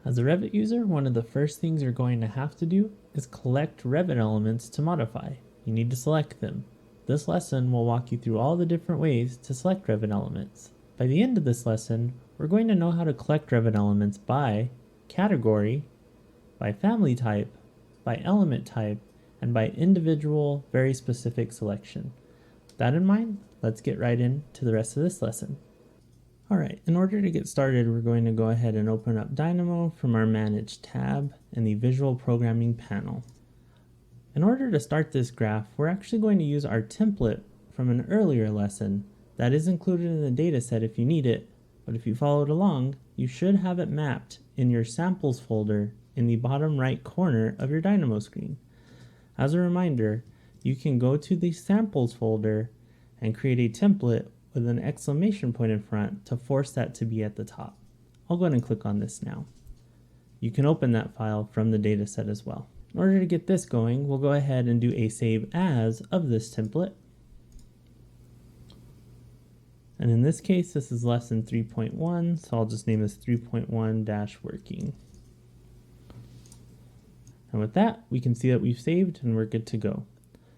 As a Revit user, one of the first things you're going to have to do is collect Revit elements to modify. You need to select them. This lesson will walk you through all the different ways to select Revit elements. By the end of this lesson, we're going to know how to collect Revit elements by category, by family type, by element type, and by individual, very specific selection. With that in mind, let's get right into the rest of this lesson. Alright, in order to get started, we're going to go ahead and open up Dynamo from our Manage tab in the Visual Programming panel. In order to start this graph, we're actually going to use our template from an earlier lesson that is included in the dataset if you need it, but if you followed along, you should have it mapped in your samples folder in the bottom right corner of your Dynamo screen. As a reminder, you can go to the samples folder and create a template with an exclamation point in front to force that to be at the top. I'll go ahead and click on this now. You can open that file from the dataset as well. In order to get this going, we'll go ahead and do a save as of this template. And in this case, this is lesson 3.1, so I'll just name this 3.1-working. And with that, we can see that we've saved and we're good to go.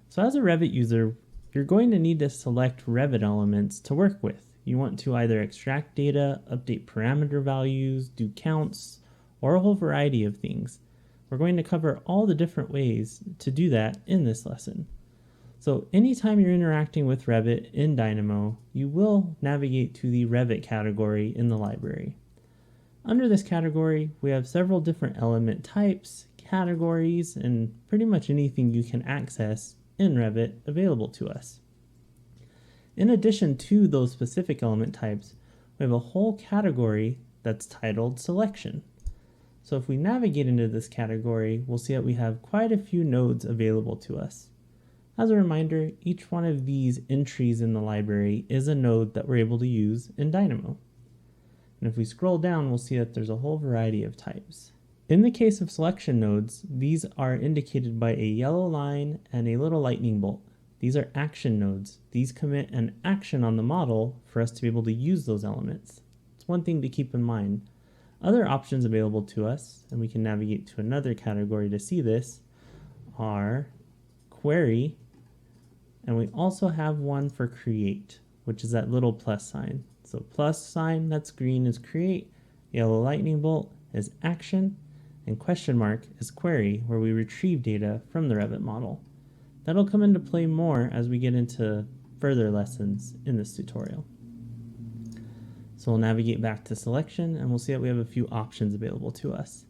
So as a Revit user, you're going to need to select Revit elements to work with. You want to either extract data, update parameter values, do counts, or a whole variety of things. We're going to cover all the different ways to do that in this lesson. So anytime you're interacting with Revit in Dynamo, you will navigate to the Revit category in the library. Under this category, we have several different element types, categories, and pretty much anything you can access in Revit available to us. In addition to those specific element types, we have a whole category that's titled Selection. So if we navigate into this category, we'll see that we have quite a few nodes available to us. As a reminder, each one of these entries in the library is a node that we're able to use in Dynamo. And if we scroll down, we'll see that there's a whole variety of types. In the case of selection nodes, these are indicated by a yellow line and a little lightning bolt. These are action nodes. These commit an action on the model for us to be able to use those elements. It's one thing to keep in mind. Other options available to us, and we can navigate to another category to see this, are query, and we also have one for create, which is that little plus sign. So plus sign that's green is create, yellow lightning bolt is action, and question mark is query, where we retrieve data from the Revit model. That'll come into play more as we get into further lessons in this tutorial. So we'll navigate back to selection and we'll see that we have a few options available to us.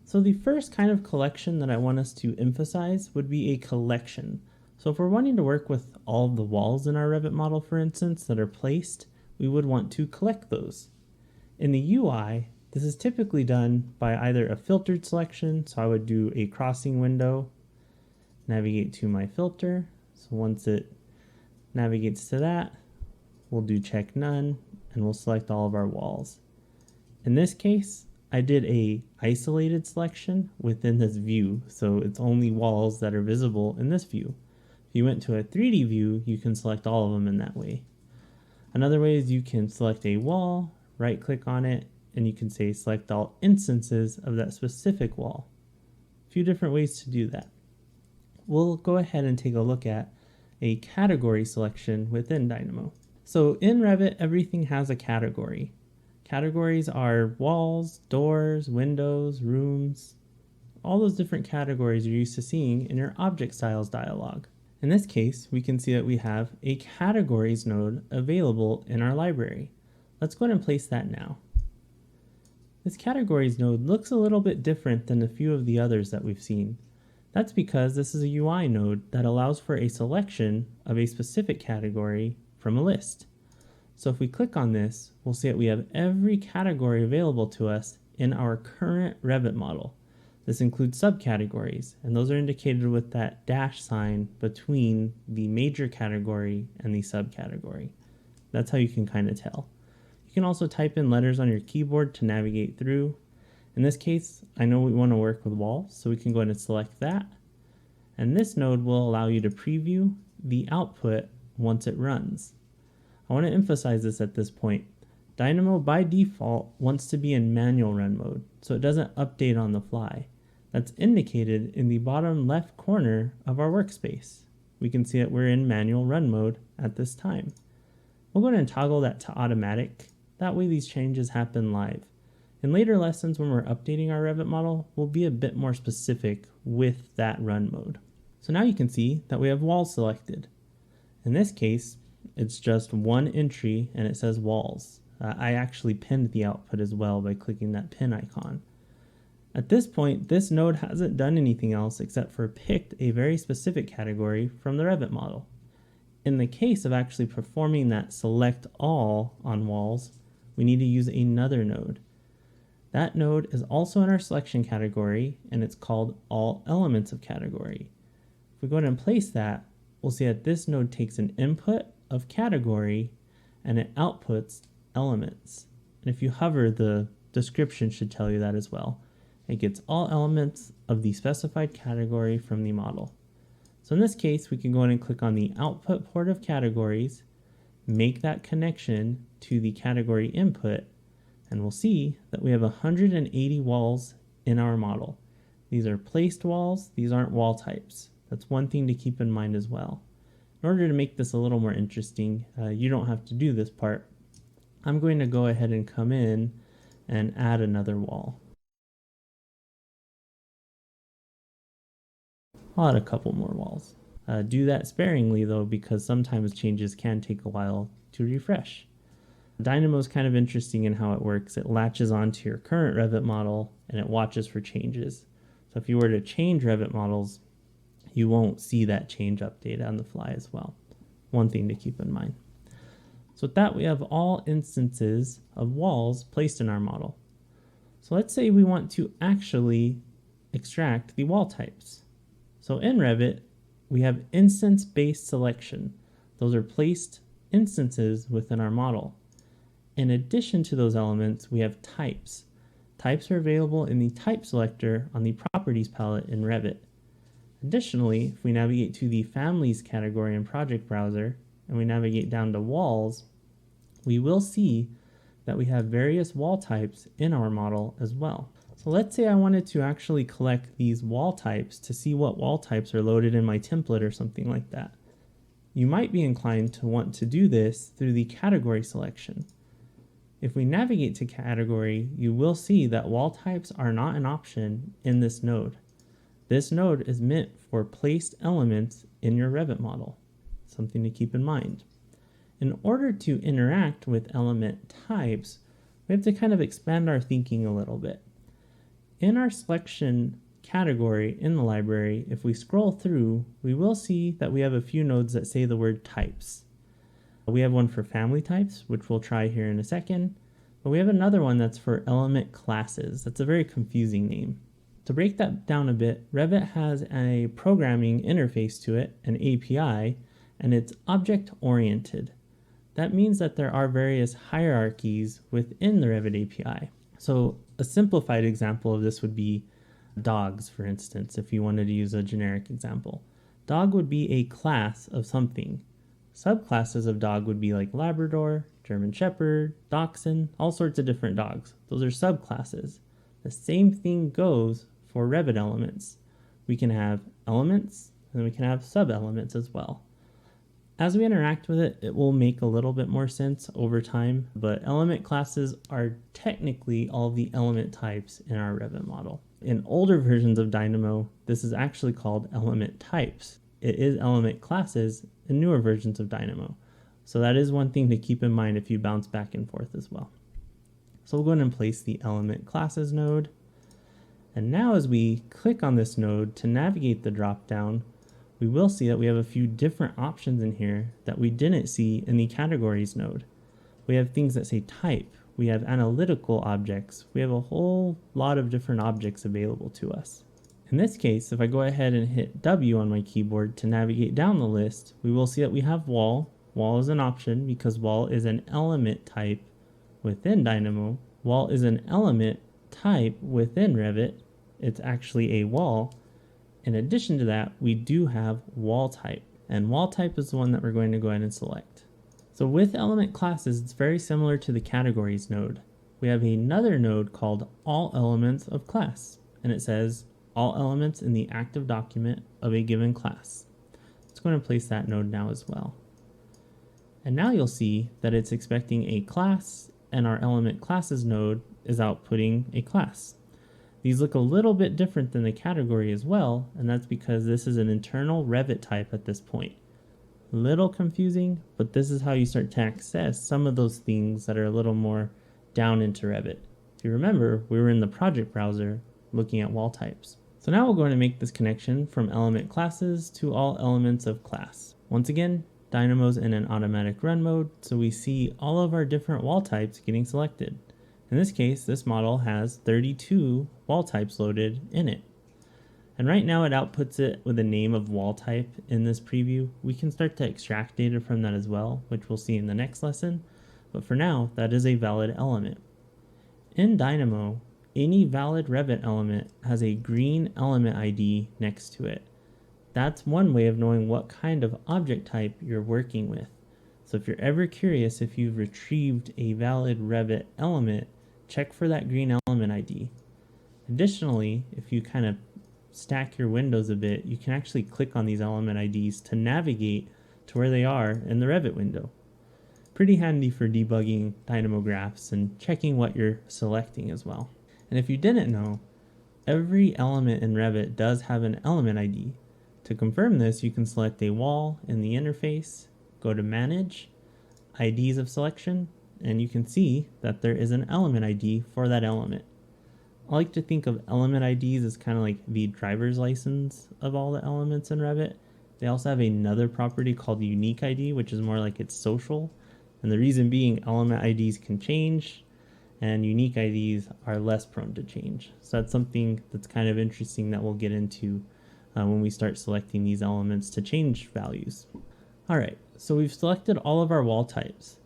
So the first kind of collection that I want us to emphasize would be a collection. So if we're wanting to work with all of the walls in our Revit model, for instance, that are placed, we would want to collect those. In the UI, this is typically done by either a filtered selection, so I would do a crossing window, navigate to my filter, so once it navigates to that, we'll do check none, and we'll select all of our walls. In this case, I did a isolated selection within this view, so it's only walls that are visible in this view. If you went to a 3D view, you can select all of them in that way. Another way is you can select a wall, right click on it, and you can say select all instances of that specific wall. A few different ways to do that. We'll go ahead and take a look at a category selection within Dynamo. So in Revit, everything has a category. Categories are walls, doors, windows, rooms, all those different categories you're used to seeing in your object styles dialog. In this case, we can see that we have a categories node available in our library. Let's go ahead and place that now. This categories node looks a little bit different than a few of the others that we've seen. That's because this is a UI node that allows for a selection of a specific category from a list. So if we click on this, we'll see that we have every category available to us in our current Revit model. This includes subcategories, and those are indicated with that dash sign between the major category and the subcategory. That's how you can kind of tell. You can also type in letters on your keyboard to navigate through. In this case, I know we want to work with walls, so we can go ahead and select that. And this node will allow you to preview the output once it runs. I want to emphasize this at this point. Dynamo by default wants to be in manual run mode, so it doesn't update on the fly. That's indicated in the bottom left corner of our workspace. We can see that we're in manual run mode at this time. We'll go ahead and toggle that to automatic. That way these changes happen live. In later lessons when we're updating our Revit model, we'll be a bit more specific with that run mode. So now you can see that we have walls selected. In this case, it's just one entry and it says walls. I actually pinned the output as well by clicking that pin icon. At this point, this node hasn't done anything else except for picked a very specific category from the Revit model. In the case of actually performing that select all on walls, we need to use another node. That node is also in our selection category and it's called all elements of category. If we go ahead and place that, we'll see that this node takes an input of category and it outputs elements. And if you hover, the description should tell you that as well. It gets all elements of the specified category from the model. So in this case, we can go ahead and click on the output port of categories, make that connection to the category input, and we'll see that we have 180 walls in our model. These are placed walls, these aren't wall types. That's one thing to keep in mind as well. In order to make this a little more interesting, you don't have to do this part. I'm going to go ahead and come in and add another wall. I'll add a couple more walls. Do that sparingly though, because sometimes changes can take a while to refresh. Dynamo is kind of interesting in how it works. It latches onto your current Revit model and it watches for changes. So if you were to change Revit models, you won't see that change update on the fly as well. One thing to keep in mind. So with that, we have all instances of walls placed in our model. So let's say we want to actually extract the wall types. So in Revit, we have instance-based selection. Those are placed instances within our model. In addition to those elements, we have types. Types are available in the type selector on the properties palette in Revit. Additionally, if we navigate to the families category in project browser and we navigate down to walls, we will see that we have various wall types in our model as well. So let's say I wanted to actually collect these wall types to see what wall types are loaded in my template or something like that. You might be inclined to want to do this through the category selection. If we navigate to category, you will see that wall types are not an option in this node. This node is meant for placed elements in your Revit model, something to keep in mind. In order to interact with element types, we have to kind of expand our thinking a little bit. In our selection category in the library, if we scroll through, we will see that we have a few nodes that say the word types. We have one for family types, which we'll try here in a second, but we have another one that's for element classes. That's a very confusing name. To break that down a bit, Revit has a programming interface to it, an API, and it's object-oriented. That means that there are various hierarchies within the Revit API. So a simplified example of this would be dogs, for instance, if you wanted to use a generic example. Dog would be a class of something. Subclasses of dog would be like Labrador, German Shepherd, Dachshund, all sorts of different dogs. Those are subclasses. The same thing goes for Revit elements. We can have elements and we can have sub-elements as well. As we interact with it, it will make a little bit more sense over time, but element classes are technically all the element types in our Revit model. In older versions of Dynamo, this is actually called element types. It is element classes in newer versions of Dynamo. So that is one thing to keep in mind if you bounce back and forth as well. So we'll go ahead and place the element classes node. And now as we click on this node to navigate the drop-down, we will see that we have a few different options in here that we didn't see in the categories node. We have things that say type, we have analytical objects, we have a whole lot of different objects available to us. In this case, if I go ahead and hit W on my keyboard to navigate down the list, we will see that we have wall. Wall is an option because wall is an element type within Dynamo. Wall is an element type within Revit. It's actually a wall. In addition to that, we do have wall type, and wall type is the one that we're going to go ahead and select. So with element classes, it's very similar to the categories node. We have another node called all elements of class, and it says all elements in the active document of a given class. Let's go and place that node now as well. And now you'll see that it's expecting a class, and our element classes node is outputting a class. These look a little bit different than the category as well, and that's because this is an internal Revit type at this point. Little confusing, but this is how you start to access some of those things that are a little more down into Revit. If you remember, we were in the project browser looking at wall types. So now we're going to make this connection from element classes to all elements of class. Once again, Dynamo's in an automatic run mode, so we see all of our different wall types getting selected. In this case, this model has 32 wall types loaded in it. And right now it outputs it with a name of wall type in this preview. We can start to extract data from that as well, which we'll see in the next lesson. But for now, that is a valid element. In Dynamo, any valid Revit element has a green element ID next to it. That's one way of knowing what kind of object type you're working with. So if you're ever curious if you've retrieved a valid Revit element, check for that green element ID. Additionally, if you kind of stack your windows a bit, you can actually click on these element IDs to navigate to where they are in the Revit window. Pretty handy for debugging Dynamo graphs and checking what you're selecting as well. And if you didn't know, every element in Revit does have an element ID. To confirm this, you can select a wall in the interface, go to Manage, IDs of selection, and you can see that there is an element ID for that element. I like to think of element IDs as kind of like the driver's license of all the elements in Revit. They also have another property called unique ID, which is more like it's social. And the reason being, element IDs can change and unique IDs are less prone to change. So that's something that's kind of interesting that we'll get into when we start selecting these elements to change values. All right, so we've selected all of our wall types.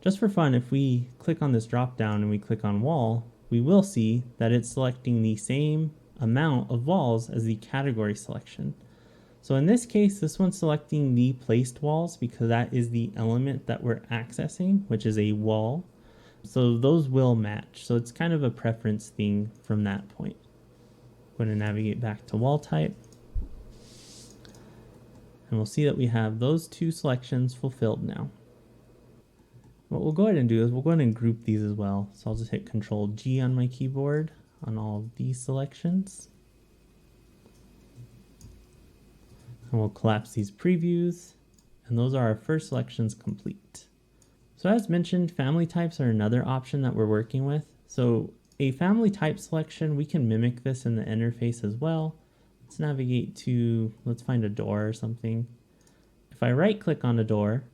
Just for fun, if we click on this drop down and we click on wall, we will see that it's selecting the same amount of walls as the category selection. So in this case, this one's selecting the placed walls because that is the element that we're accessing, which is a wall. So those will match. So it's kind of a preference thing from that point. I'm going to navigate back to wall type. And we'll see that we have those two selections fulfilled now. What we'll go ahead and do is we'll go ahead and group these as well. So I'll just hit Control G on my keyboard on all of these selections. And we'll collapse these previews. And those are our first selections complete. So as mentioned, family types are another option that we're working with. So a family type selection, we can mimic this in the interface as well. Let's navigate to, let's find a door or something. If I right click on a door,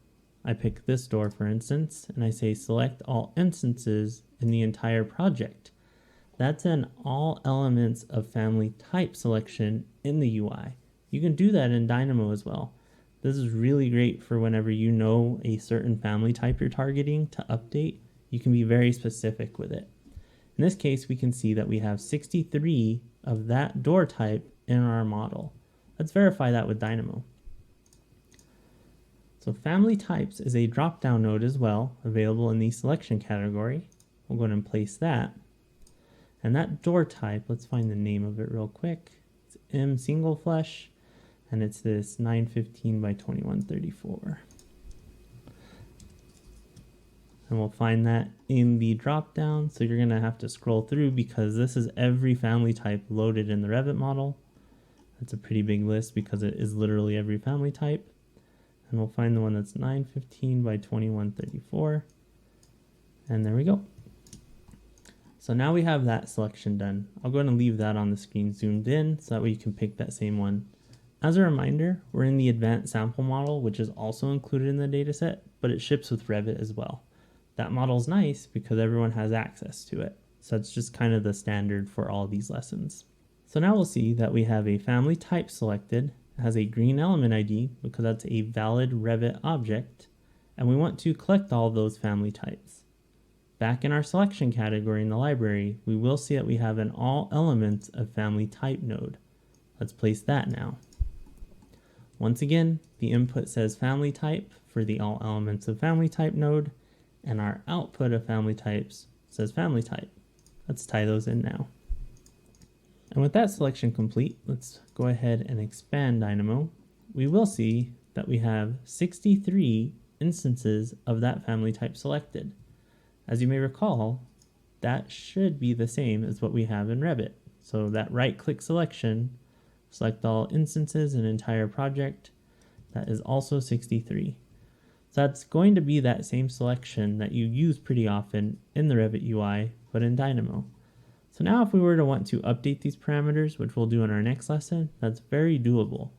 I pick this door for instance, and I say select all instances in the entire project. That's an all elements of family type selection in the UI. You can do that in Dynamo as well. This is really great for whenever you know a certain family type you're targeting to update. You can be very specific with it. In this case, we can see that we have 63 of that door type in our model. Let's verify that with Dynamo. So family types is a drop-down node as well, available in the selection category. We'll go ahead and place that. And that door type, let's find the name of it real quick. It's M single flush, and it's this 915 by 2134. And we'll find that in the drop-down. So you're gonna have to scroll through because this is every family type loaded in the Revit model. That's a pretty big list because it is literally every family type. And we'll find the one that's 915 by 2134. And there we go. So now we have that selection done. I'll go ahead and leave that on the screen zoomed in so that way you can pick that same one. As a reminder, we're in the advanced sample model, which is also included in the dataset, but it ships with Revit as well. That model's nice because everyone has access to it. So it's just kind of the standard for all these lessons. So now we'll see that we have a family type selected. Has a green element ID because that's a valid Revit object, and we want to collect all of those family types. Back in our selection category in the library, we will see that we have an all elements of family type node. Let's place that now. Once again, the input says family type for the all elements of family type node, and our output of family types says family type. Let's tie those in now. And with that selection complete, let's go ahead and expand Dynamo. We will see that we have 63 instances of that family type selected. As you may recall, that should be the same as what we have in Revit. So that right-click selection, select all instances and entire project, that is also 63. So that's going to be that same selection that you use pretty often in the Revit UI, but in Dynamo. So now if we were to want to update these parameters, which we'll do in our next lesson, that's very doable.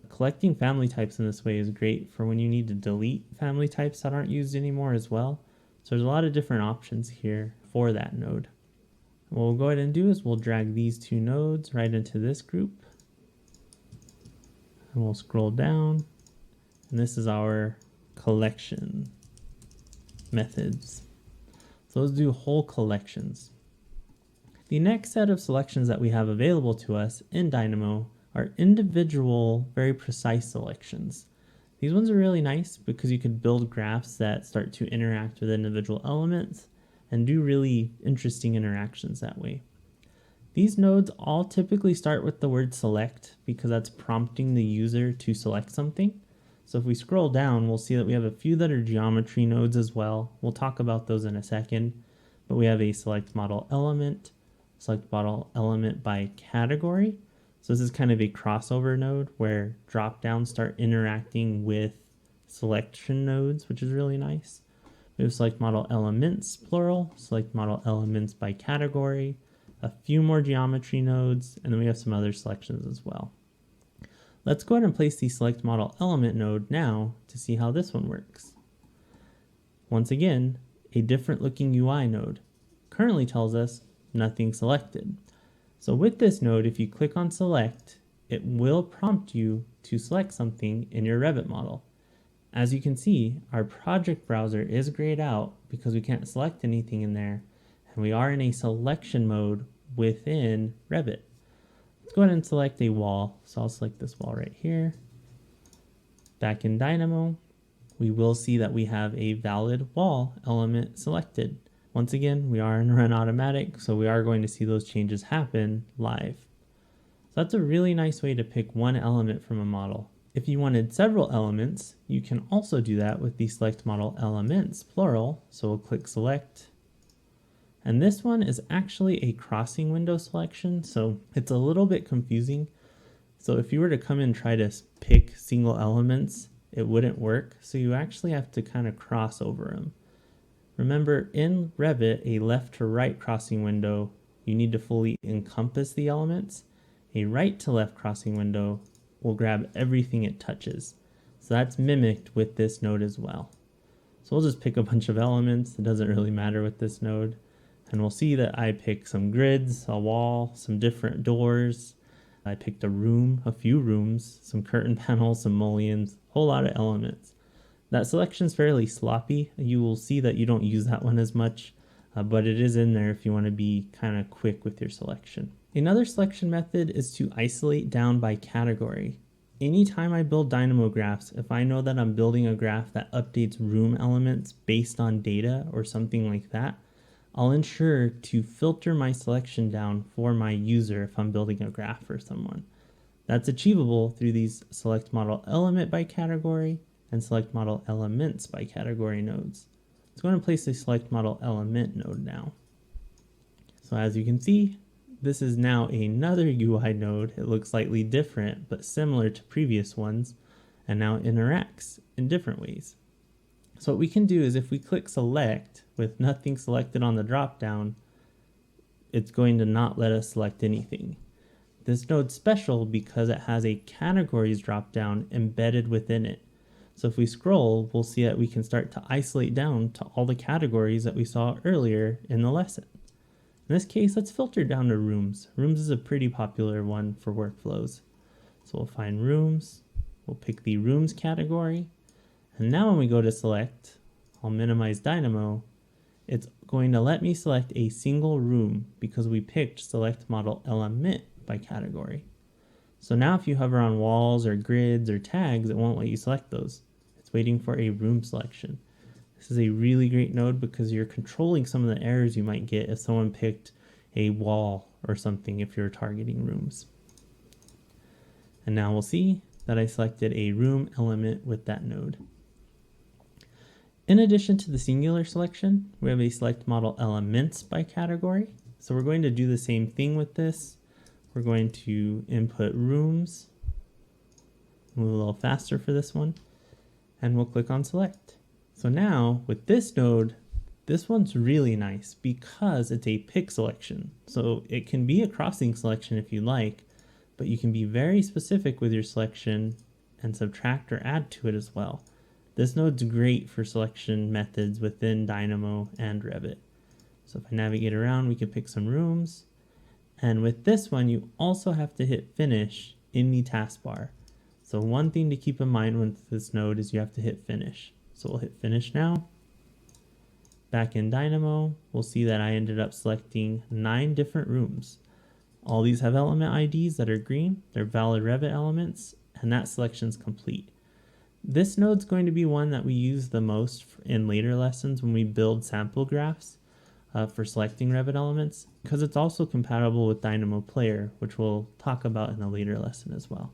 Collecting family types in this way is great for when you need to delete family types that aren't used anymore as well. So there's a lot of different options here for that node. What we'll go ahead and do is we'll drag these two nodes right into this group. And we'll scroll down. And this is our collection methods. So let's do whole collections. The next set of selections that we have available to us in Dynamo are individual, very precise selections. These ones are really nice because you could build graphs that start to interact with individual elements and do really interesting interactions that way. These nodes all typically start with the word select because that's prompting the user to select something. So if we scroll down, we'll see that we have a few that are geometry nodes as well. We'll talk about those in a second, but we have a select model element, select model element by category. So this is kind of a crossover node where drop-downs start interacting with selection nodes, which is really nice. We have select model elements, plural, select model elements by category, a few more geometry nodes, and then we have some other selections as well. Let's go ahead and place the select model element node now to see how this one works. Once again, a different looking UI node currently tells us nothing selected. So with this node, if you click on select, it will prompt you to select something in your Revit model. As you can see, our project browser is grayed out because we can't select anything in there, and we are in a selection mode within Revit. Let's go ahead and select a wall. So I'll select this wall right here. Back in Dynamo, we will see that we have a valid wall element selected. Once again, we are in Run Automatic, so we are going to see those changes happen live. So that's a really nice way to pick one element from a model. If you wanted several elements, you can also do that with the select model elements, plural. So we'll click select. And this one is actually a crossing window selection, so it's a little bit confusing. So if you were to come and try to pick single elements, it wouldn't work. So you actually have to kind of cross over them. Remember, in Revit, a left to right crossing window, you need to fully encompass the elements. A right to left crossing window will grab everything it touches. So that's mimicked with this node as well. So we'll just pick a bunch of elements. It doesn't really matter with this node. And we'll see that I pick some grids, a wall, some different doors. I picked a room, a few rooms, some curtain panels, some mullions, a whole lot of elements. That selection is fairly sloppy. You will see that you don't use that one as much, but it is in there if you want to be kind of quick with your selection. Another selection method is to isolate down by category. Anytime I build Dynamo graphs, if I know that I'm building a graph that updates room elements based on data or something like that, I'll ensure to filter my selection down for my user if I'm building a graph for someone. That's achievable through these select model element by category and select model elements by category nodes. Let's go ahead and place a select model element node now. So as you can see, this is now another UI node. It looks slightly different, but similar to previous ones, and now interacts in different ways. So what we can do is if we click select with nothing selected on the dropdown, it's going to not let us select anything. This node's special because it has a categories dropdown embedded within it. So if we scroll, we'll see that we can start to isolate down to all the categories that we saw earlier in the lesson. In this case, let's filter down to rooms. Rooms is a pretty popular one for workflows. So we'll find rooms, we'll pick the rooms category, and now when we go to select, I'll minimize Dynamo, it's going to let me select a single room because we picked select model element by category. So now if you hover on walls or grids or tags, it won't let you select those. It's waiting for a room selection. This is a really great node because you're controlling some of the errors you might get if someone picked a wall or something if you're targeting rooms. And now we'll see that I selected a room element with that node. In addition to the singular selection, we have a select model elements by category. So we're going to do the same thing with this. We're going to input rooms, move a little faster for this one, and we'll click on select. So now with this node, this one's really nice because it's a pick selection. So it can be a crossing selection if you like, but you can be very specific with your selection and subtract or add to it as well. This node's great for selection methods within Dynamo and Revit. So if I navigate around, we can pick some rooms. And with this one, you also have to hit finish in the taskbar. So one thing to keep in mind with this node is you have to hit finish. So we'll hit finish now. Back in Dynamo, we'll see that I ended up selecting 9 different rooms. All these have element IDs that are green. They're valid Revit elements, and that selection's complete. This node's going to be one that we use the most in later lessons when we build sample graphs for selecting Revit elements, because it's also compatible with Dynamo Player, which we'll talk about in a later lesson as well.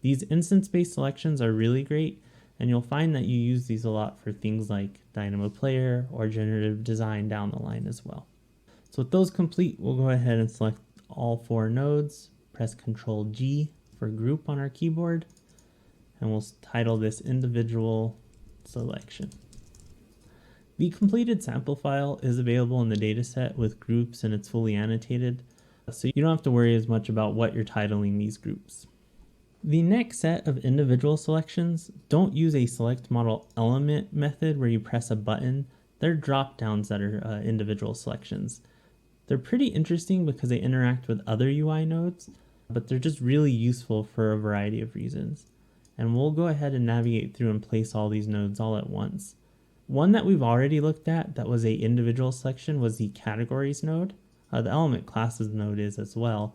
These instance-based selections are really great, and you'll find that you use these a lot for things like Dynamo Player or generative design down the line as well. So with those complete, we'll go ahead and select all 4 nodes, press Ctrl G for group on our keyboard, and we'll title this individual selection. The completed sample file is available in the dataset with groups, and it's fully annotated, so you don't have to worry as much about what you're titling these groups. The next set of individual selections don't use a select model element method where you press a button. They're drop downs that are individual selections. They're pretty interesting because they interact with other UI nodes, but they're just really useful for a variety of reasons. And we'll go ahead and navigate through and place all these nodes all at once. One that we've already looked at that was a individual selection was the categories node. The element classes node is as well.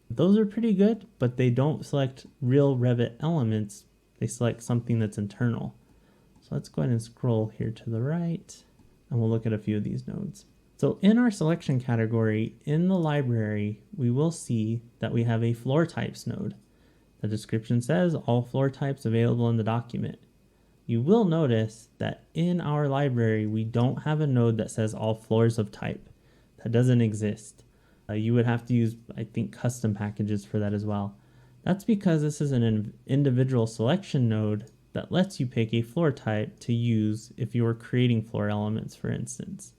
Those are pretty good, but they don't select real Revit elements. They select something that's internal. So let's go ahead and scroll here to the right, and we'll look at a few of these nodes. So in our selection category, in the library, we will see that we have a floor types node. The description says all floor types available in the document. You will notice that in our library, we don't have a node that says all floors of type. That doesn't exist. You would have to use, I think, custom packages for that as well. That's because this is an individual selection node that lets you pick a floor type to use if you were creating floor elements, for instance.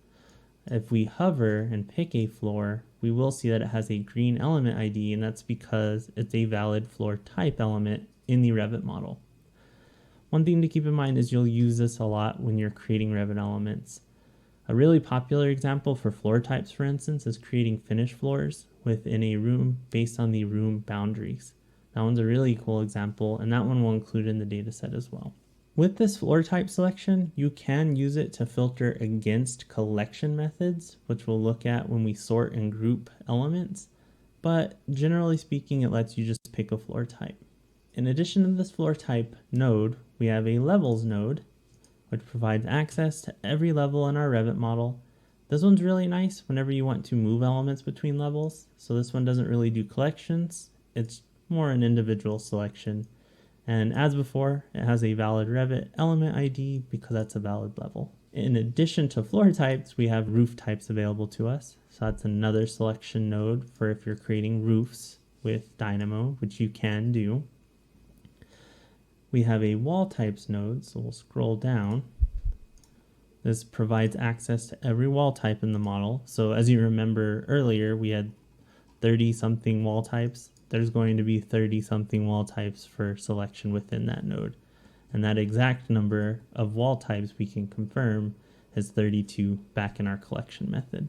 If we hover and pick a floor, we will see that it has a green element ID, and that's because it's a valid floor type element in the Revit model. One thing to keep in mind is you'll use this a lot when you're creating Revit elements. A really popular example for floor types, for instance, is creating finished floors within a room based on the room boundaries. That one's a really cool example, and that one we'll include in the dataset as well. With this floor type selection, you can use it to filter against collection methods, which we'll look at when we sort and group elements, but generally speaking, it lets you just pick a floor type. In addition to this floor type node, we have a levels node, which provides access to every level in our Revit model. This one's really nice whenever you want to move elements between levels. So this one doesn't really do collections. It's more an individual selection. And as before, it has a valid Revit element ID because that's a valid level. In addition to floor types, we have roof types available to us. So that's another selection node for if you're creating roofs with Dynamo, which you can do. We have a wall types node, so we'll scroll down. This provides access to every wall type in the model. So as you remember earlier, we had 30 something wall types. There's going to be 30 something wall types for selection within that node. And that exact number of wall types we can confirm is 32 back in our collection method.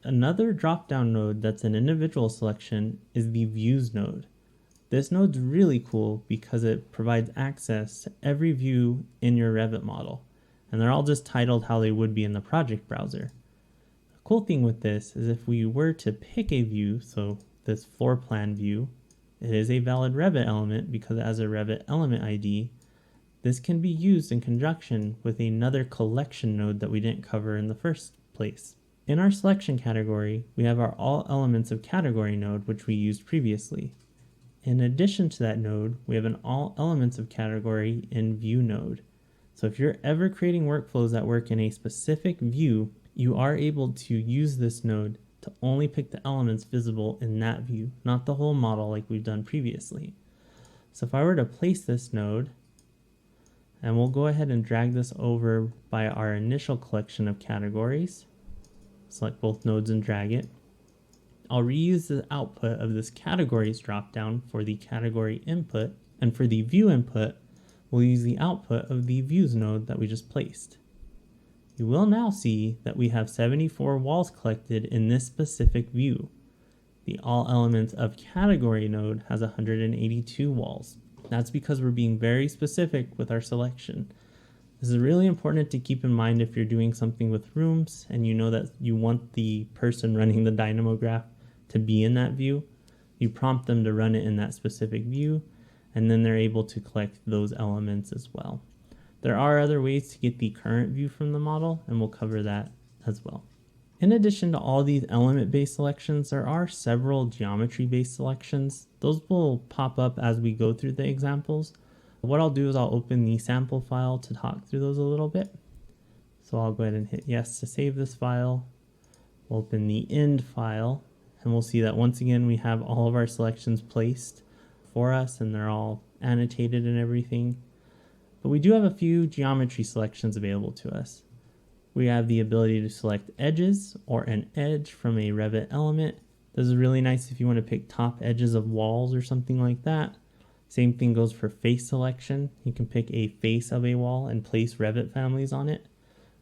Another drop-down node that's an individual selection is the views node. This node's really cool because it provides access to every view in your Revit model, and they're all just titled how they would be in the project browser. The cool thing with this is if we were to pick a view, so this floor plan view, It is a valid Revit element because it has a Revit element ID. This can be used in conjunction with another collection node that we didn't cover in the first place. In our selection category, we have our all elements of category node, which we used previously. In addition to that node, we have an all elements of category in view node. So if you're ever creating workflows that work in a specific view, you are able to use this node to only pick the elements visible in that view, not the whole model like we've done previously. So if I were to place this node, and we'll go ahead and drag this over by our initial collection of categories, select both nodes and drag it. I'll reuse the output of this categories dropdown for the category input, and for the view input, we'll use the output of the views node that we just placed. You will now see that we have 74 walls collected in this specific view. The all elements of category node has 182 walls. That's because we're being very specific with our selection. This is really important to keep in mind if you're doing something with rooms and you know that you want the person running the Dynamo graph to be in that view. You prompt them to run it in that specific view, and then they're able to collect those elements as well. There are other ways to get the current view from the model, and we'll cover that as well. In addition to all these element-based selections, there are several geometry-based selections. Those will pop up as we go through the examples. What I'll do is I'll open the sample file to talk through those a little bit. So I'll go ahead and hit yes to save this file. We'll open the end file, and we'll see that once again we have all of our selections placed for us, and they're all annotated and everything. But we do have a few geometry selections available to us. We have the ability to select edges or an edge from a Revit element. This is really nice if you want to pick top edges of walls or something like that. Same thing goes for face selection. You can pick a face of a wall and place Revit families on it.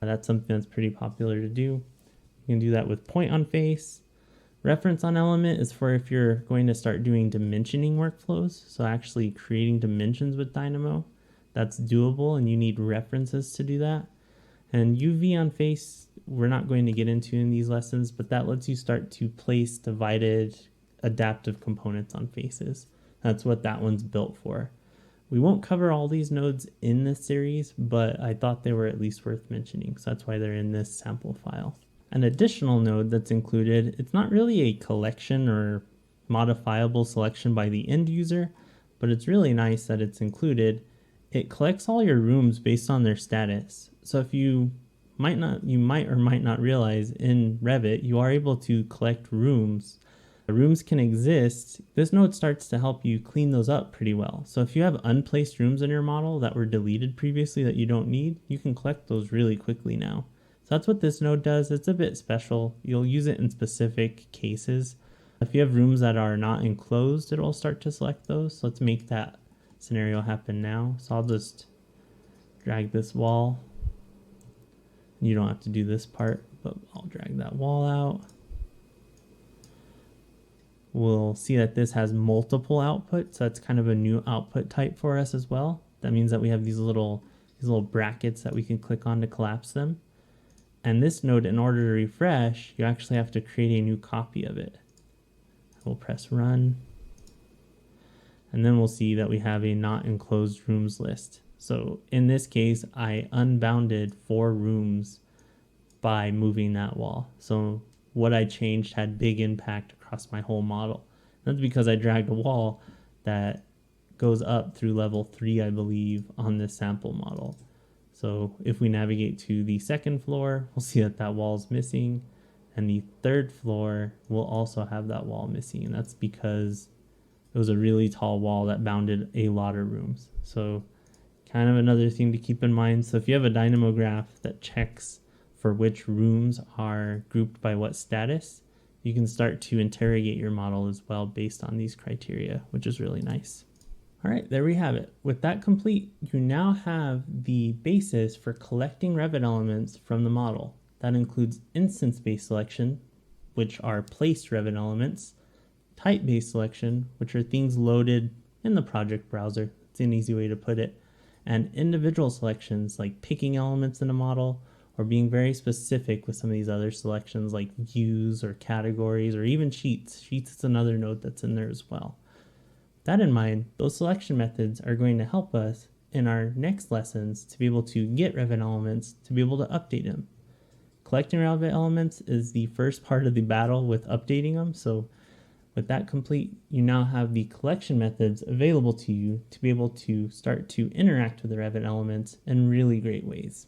That's something that's pretty popular to do. You can do that with point on face. Reference on element is for if you're going to start doing dimensioning workflows, so actually creating dimensions with Dynamo. That's doable and you need references to do that. And UV on face, we're not going to get into in these lessons, but that lets you start to place divided adaptive components on faces. That's what that one's built for. We won't cover all these nodes in this series, but I thought they were at least worth mentioning, so that's why they're in this sample file. An additional node that's included, it's not really a collection or modifiable selection by the end user, but it's really nice that it's included. It collects all your rooms based on their status. So if you might or might not realize in Revit, you are able to collect rooms. Rooms can exist. This node starts to help you clean those up pretty well. So if you have unplaced rooms in your model that were deleted previously that you don't need, you can collect those really quickly now. So that's what this node does. It's a bit special. You'll use it in specific cases. If you have rooms that are not enclosed, it'll start to select those. So let's make that scenario happen now. So I'll just drag this wall. You don't have to do this part, but I'll drag that wall out. We'll see that this has multiple outputs. So that's kind of a new output type for us as well. That means that we have these little brackets that we can click on to collapse them. And this node, in order to refresh, you actually have to create a new copy of it. We'll press run. And then we'll see that we have a not enclosed rooms list. So in this case, I unbounded 4 rooms by moving that wall. So what I changed had big impact across my whole model. That's because I dragged a wall that goes up through level 3, I believe, on this sample model. So if we navigate to the second floor, we'll see that that wall is missing. And the third floor will also have that wall missing. And that's because it was a really tall wall that bounded a lot of rooms. So kind of another thing to keep in mind. So if you have a Dynamo graph that checks for which rooms are grouped by what status, you can start to interrogate your model as well based on these criteria, which is really nice. All right, there we have it. With that complete, you now have the basis for collecting Revit elements from the model. That includes instance-based selection, which are placed Revit elements, type-based selection, which are things loaded in the project browser. It's an easy way to put it. And individual selections like picking elements in a model or being very specific with some of these other selections like views or categories or even sheets. Sheets is another node that's in there as well. That in mind, those selection methods are going to help us in our next lessons to be able to get Revit elements, to be able to update them. Collecting Revit elements is the first part of the battle with updating them, so with that complete, you now have the collection methods available to you to be able to start to interact with the Revit elements in really great ways.